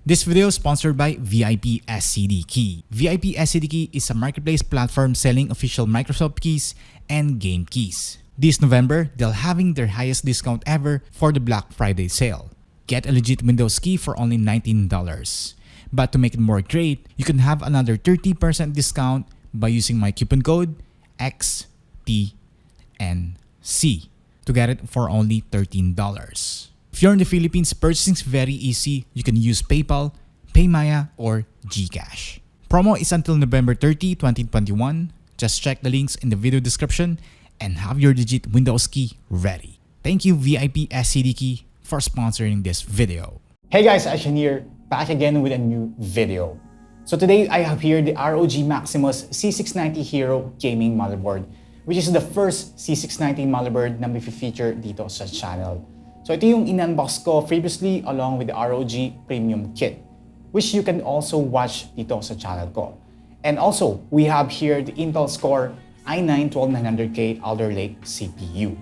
This video is sponsored by VIP SCD Key. VIP SCD Key is a marketplace platform selling official Microsoft keys and game keys. This November, they're having their highest discount ever for the Black Friday sale. Get a legit Windows key for only $19. But to make it more great, you can have another 30% discount by using my coupon code XTNC to get it for only $13. If you're in the Philippines, purchasing is very easy. You can use PayPal, PayMaya, or GCash. Promo is until November 30, 2021. Just check the links in the video description and have your legit Windows key ready. Thank you VIP SCD Key for sponsoring this video. Hey guys, Xtian here, back again with a new video. So today I have here the ROG Maximus Z690 Hero Gaming Motherboard, which is the first Z690 motherboard na may feature dito sa channel. So ito yung in-unbox ko previously along with the ROG Premium Kit, which you can also watch dito sa channel ko. And also, we have here the Intel Core i9-12900K Alder Lake CPU.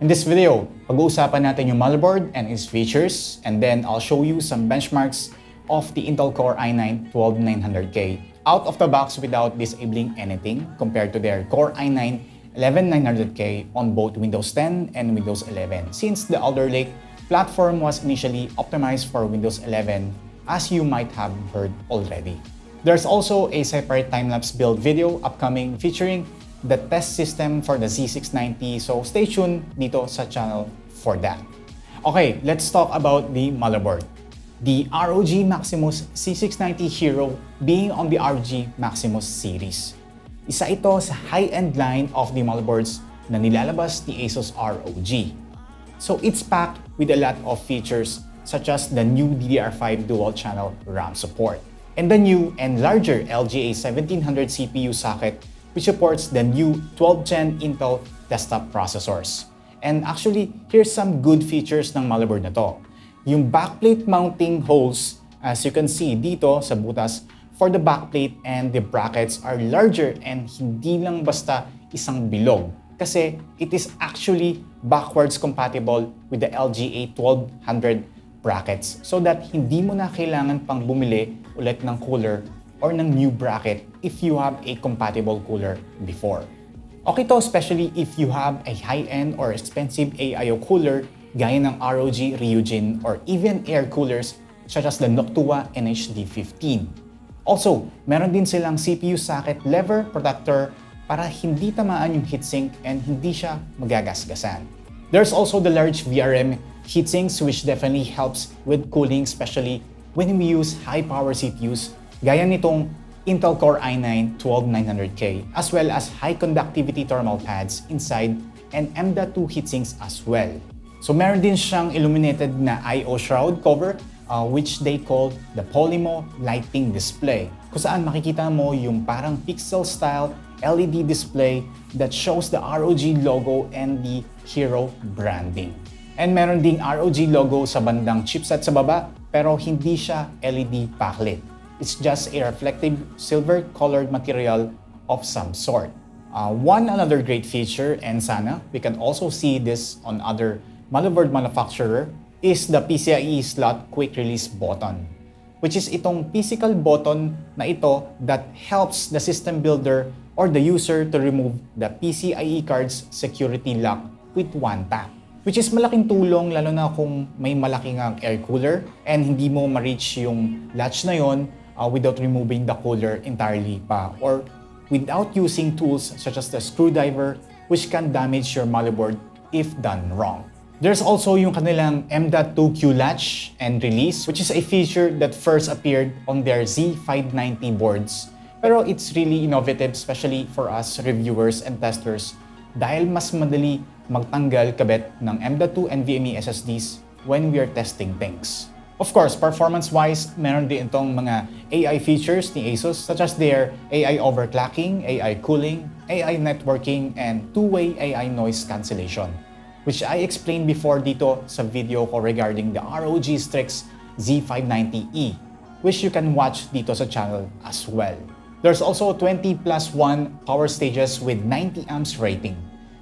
In this video, pag-uusapan natin yung motherboard and its features, and then I'll show you some benchmarks of the Intel Core i9-12900K out of the box without disabling anything compared to their Core i9-11900K on both Windows 10 and Windows 11, since the Alder Lake platform was initially optimized for Windows 11, as you might have heard already. There's also a separate time-lapse build video upcoming featuring the test system for the Z690, so stay tuned dito sa channel for that. Okay, let's talk about the motherboard. The ROG Maximus Z690 Hero being on the ROG Maximus series. Isa ito sa high-end line of the motherboards na nilalabas ni Asus ROG. So it's packed with a lot of features such as the new DDR5 dual-channel RAM support and the new and larger LGA 1700 CPU socket which supports the new 12th Gen Intel desktop processors. And actually, here's some good features ng motherboard na to. Yung backplate mounting holes, as you can see dito sa butas, for the backplate and the brackets are larger and hindi lang basta isang bilog kasi it is actually backwards compatible with the LGA 1200 brackets so that hindi mo na kailangan pang bumili ulit ng cooler or ng new bracket if you have a compatible cooler before. Okay to especially if you have a high-end or expensive AIO cooler gaya ng ROG Ryujin or even air coolers such as the Noctua NHD15. Also, meron din silang CPU socket lever protector para hindi tamaan yung heatsink and hindi siya magagasgasan. There's also the large VRM heatsinks which definitely helps with cooling, especially when we use high-power CPUs gaya nitong Intel Core i9-12900K, as well as high-conductivity thermal pads inside and M.2 heatsinks as well. So meron din siyang illuminated na I/O shroud cover which they call the Polymo Lighting Display, kung saan makikita mo yung parang pixel-style LED display that shows the ROG logo and the Hero branding. And meron ding ROG logo sa bandang chipset sa baba, pero hindi siya LED backlit. It's just a reflective silver-colored material of some sort. One another great feature, and sana we can also see this on other motherboard manufacturer, is the PCIe slot quick release button, which is itong physical button na ito that helps the system builder or the user to remove the PCIe card's security lock with one tap. Which is malaking tulong lalo na kung may malaking air cooler and hindi mo ma-reach yung latch na yon without removing the cooler entirely pa or without using tools such as the screwdriver which can damage your motherboard if done wrong. There's also yung kanilang M.2 Q latch and release, which is a feature that first appeared on their Z590 boards. Pero it's really innovative, especially for us reviewers and testers, dahil mas madali magtanggal kabit ng M.2 NVMe SSDs when we are testing things. Of course, performance-wise, meron din itong mga AI features ni Asus, such as their AI overclocking, AI cooling, AI networking, and two-way AI noise cancellation, which I explained before dito sa video ko regarding the ROG Strix Z590E, which you can watch dito sa channel as well. There's also 20+1 power stages with 90 amps rating,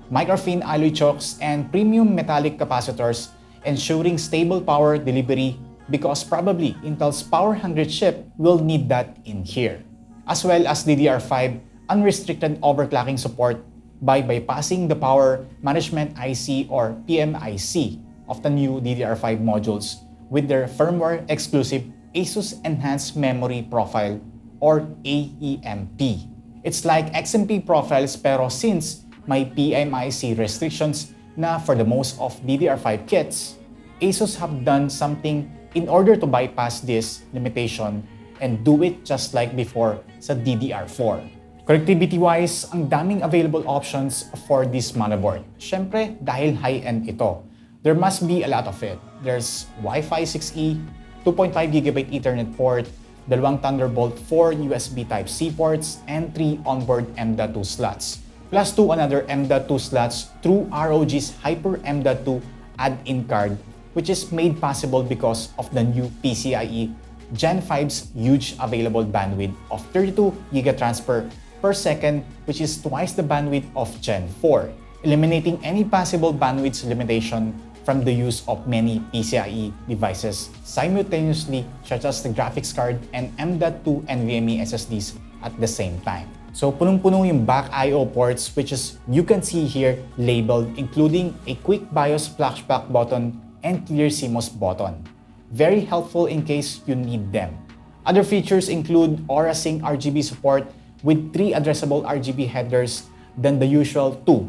microfin alloy chokes, and premium metallic capacitors ensuring stable power delivery because probably Intel's power-hungry chip will need that in here. As well as DDR5 unrestricted overclocking support by bypassing the power management IC or PMIC of the new DDR5 modules with their firmware-exclusive ASUS Enhanced Memory Profile or AEMP. It's like XMP profiles pero since may PMIC restrictions na for the most of DDR5 kits, ASUS have done something in order to bypass this limitation and do it just like before sa DDR4. Connectivity-wise, ang daming available options for this motherboard. Syempre, dahil high-end ito, there must be a lot of it. There's Wi-Fi 6E, 2.5GB Ethernet port, 2 Thunderbolt 4 USB Type-C ports, and 3 onboard M.2 slots. Plus 2 another M.2 slots through ROG's Hyper M.2 add-in card, which is made possible because of the new PCIe Gen 5's huge available bandwidth of 32 GB transfer per second, which is twice the bandwidth of Gen 4, eliminating any possible bandwidth limitation from the use of many PCIe devices simultaneously, such as the graphics card and M.2 NVMe SSDs at the same time. So punong-puno yung back I/O ports, which is you can see here labeled, including a quick BIOS flashback button and clear CMOS button. Very helpful in case you need them. Other features include Aura Sync RGB support with 3 addressable RGB headers than the usual 2.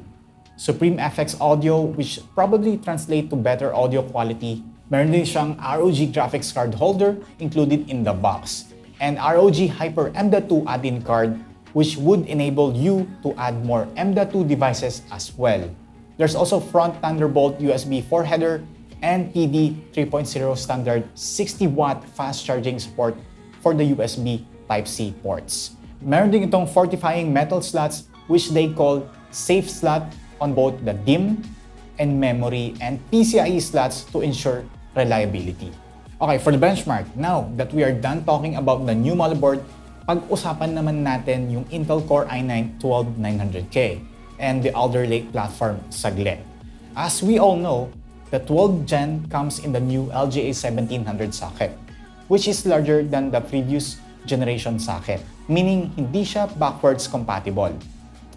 Supreme FX audio, which probably translate to better audio quality. Meron din siyang ROG graphics card holder included in the box. And ROG Hyper M.2 add-in card, which would enable you to add more M.2 devices as well. There's also front Thunderbolt USB 4 header and PD 3.0 standard 60-watt fast charging support for the USB Type-C ports. Meron din itong fortifying metal slots which they call safe slot on both the DIMM and memory and PCIe slots to ensure reliability. Okay, for the benchmark, now that we are done talking about the new motherboard, pag-usapan naman natin yung Intel Core i9-12900K and the Alder Lake platform saglit. As we all know, the 12th gen comes in the new LGA 1700 socket, which is larger than the previous generation socket, meaning hindi siya backwards compatible.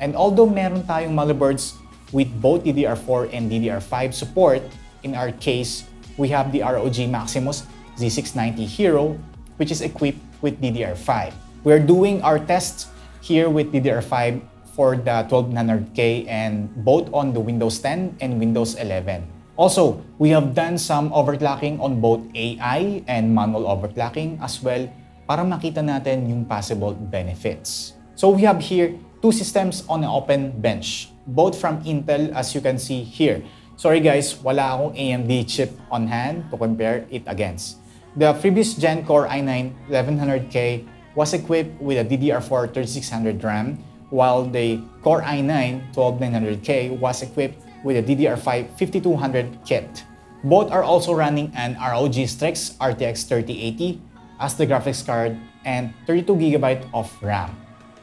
And although meron tayong motherboards with both DDR4 and DDR5 support, in our case, we have the ROG Maximus Z690 Hero, which is equipped with DDR5. We're doing our tests here with DDR5 for the 12900K and both on the Windows 10 and Windows 11. Also, we have done some overclocking on both AI and manual overclocking as well para makita natin yung possible benefits. So we have here 2 systems on an open bench, both from Intel as you can see here. Sorry guys, wala akong AMD chip on hand to compare it against. The previous gen Core i9-1100K was equipped with a DDR4 3600 RAM, while the Core i9-12900K was equipped with a DDR5 5200 kit. Both are also running an ROG Strix RTX 3080 as the graphics card and 32GB of RAM.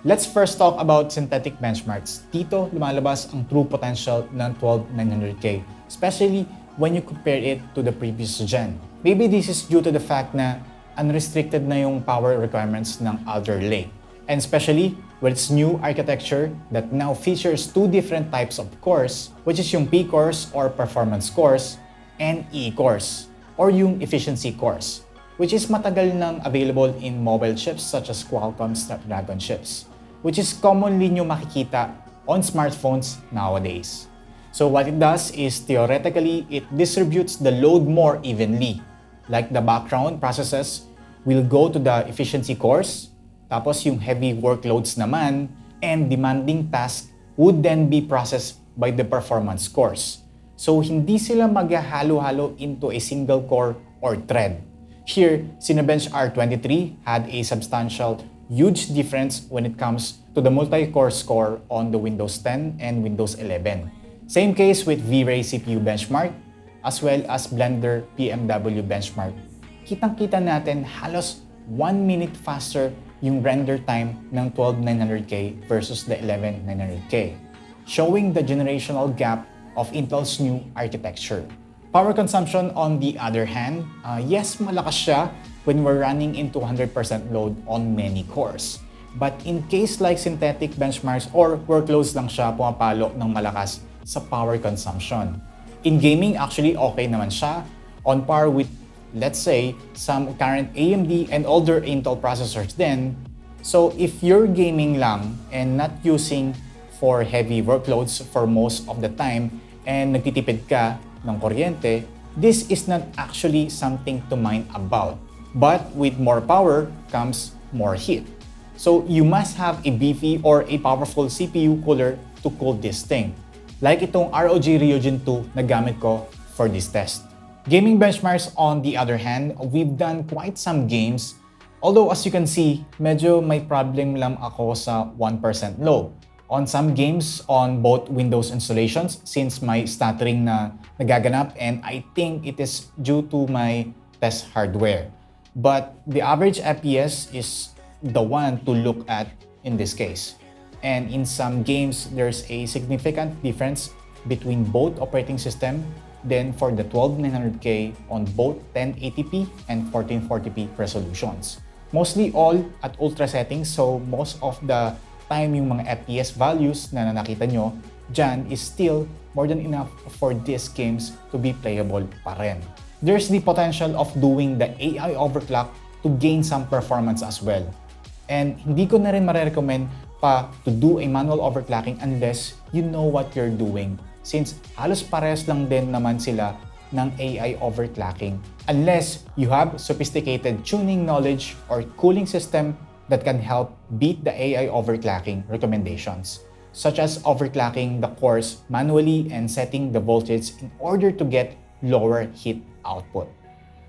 Let's first talk about synthetic benchmarks. Dito lumalabas ang true potential ng 12900K, especially when you compare it to the previous gen. Maybe this is due to the fact na unrestricted na yung power requirements ng Alder Lake. And especially with its new architecture that now features 2 different types of cores, which is yung P cores or performance cores and E cores or yung efficiency cores, which is matagal nang available in mobile chips such as Qualcomm Snapdragon chips, which is commonly nyo makikita on smartphones nowadays. So what it does is theoretically it distributes the load more evenly. Like the background processes will go to the efficiency cores, tapos yung heavy workloads naman and demanding tasks would then be processed by the performance cores. So hindi sila maghahalo-halo into a single core or thread. Here, Cinebench R23 had a substantial, huge difference when it comes to the multi-core score on the Windows 10 and Windows 11. Same case with V-Ray CPU benchmark as well as Blender PMW benchmark. Kitang-kita natin halos 1 minute faster yung render time ng 12900K versus the 11900K, showing the generational gap of Intel's new architecture. Power consumption on the other hand, yes, malakas siya when we're running into 100% load on many cores. But in case like synthetic benchmarks or workloads lang siya pumapalo ng malakas sa power consumption. In gaming, actually okay naman siya, on par with, let's say, some current AMD and older Intel processors din. So if you're gaming lang and not using for heavy workloads for most of the time and nagtitipid ka ng kuryente, this is not actually something to mind about. But with more power comes more heat. So you must have a beefy or a powerful CPU cooler to cool this thing. Like itong ROG Ryujin II na gamit ko for this test. Gaming benchmarks on the other hand, we've done quite some games. Although as you can see, medyo may problem lang ako sa 1% low. On some games on both Windows installations since may stuttering na nagaganap and I think it is due to my test hardware. But the average FPS is the one to look at in this case. And in some games, there's a significant difference between both operating system. Then for the 12900K on both 1080p and 1440p resolutions. Mostly all at ultra settings, so most of the time yung mga FPS values na nakita nyo dyan is still more than enough for these games to be playable pa rin. There's the potential of doing the AI overclock to gain some performance as well. And hindi ko na rin marirecommend pa to do a manual overclocking unless you know what you're doing. Since halos pares lang din naman sila ng AI overclocking unless you have sophisticated tuning knowledge or cooling system that can help beat the AI overclocking recommendations, such as overclocking the cores manually and setting the voltage in order to get lower heat output.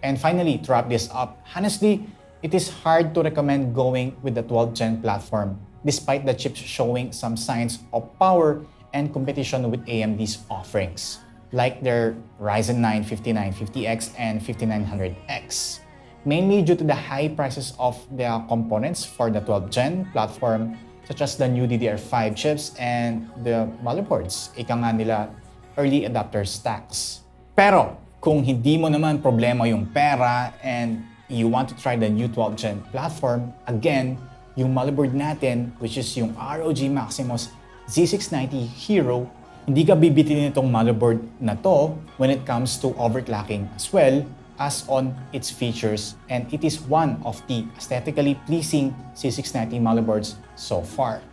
And finally, to wrap this up, honestly, it is hard to recommend going with the 12th gen platform despite the chips showing some signs of power and competition with AMD's offerings, like their Ryzen 9 5950X and 5900X. Mainly due to the high prices of the components for the 12th gen platform, such as the new DDR5 chips and the motherboards, ika nga nila early adopter stacks. Pero kung hindi mo naman problema yung pera and you want to try the new 12th gen platform, again, yung motherboard natin, which is yung ROG Maximus Z690 Hero, hindi ka bibitin nitong motherboard na to when it comes to overclocking as well as on its features, and it is one of the aesthetically pleasing Z690 motherboards so far.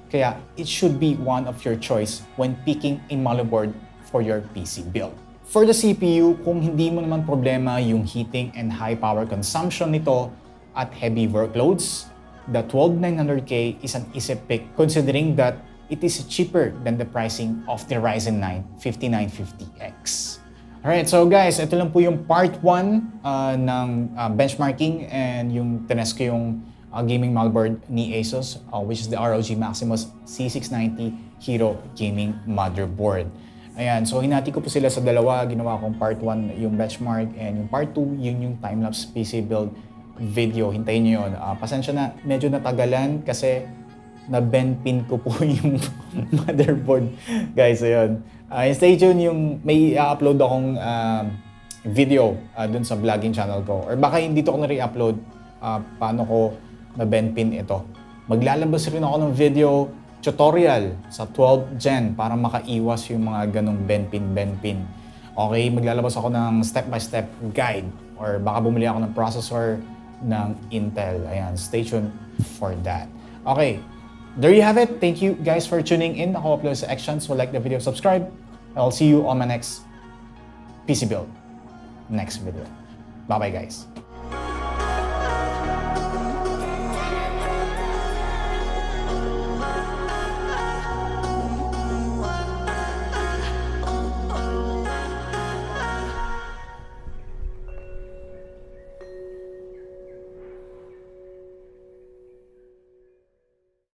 Kaya it should be one of your choice when picking a motherboard for your PC build. For the CPU, kung hindi mo naman problema yung heating and high power consumption nito at heavy workloads, the 12900K is an easy pick considering that it is cheaper than the pricing of the Ryzen 9 5950X. Alright, so guys, ito lang po yung part 1 ng benchmarking and yung tinest ko yung gaming motherboard ni Asus, which is the ROG Maximus Z690 Hero Gaming Motherboard. Ayan, so hinati ko po sila sa dalawa. Ginawa kong part 1 yung benchmark and yung part 2 yun yung time-lapse PC build video. Hintayin nyo yun. Pasensya na, medyo natagalan kasi na-bend-pin ko po yung motherboard. Guys, ayun. Stay tuned, yung may upload akong video dun sa vlogging channel ko. Or baka hindi to ko na-re-upload paano ko na-bend-pin ito. Maglalabas rin ako ng video tutorial sa 12th gen para makaiwas yung mga ganong bend-pin. Okay, maglalabas ako ng step-by-step guide or baka bumili ako ng processor ng Intel. Ayan, stay tuned for that. Okay, there you have it. Thank you guys for tuning in. Ako upload sa Xtian, so like the video, subscribe. I'll see you on my next PC build. Next video. Bye-bye guys.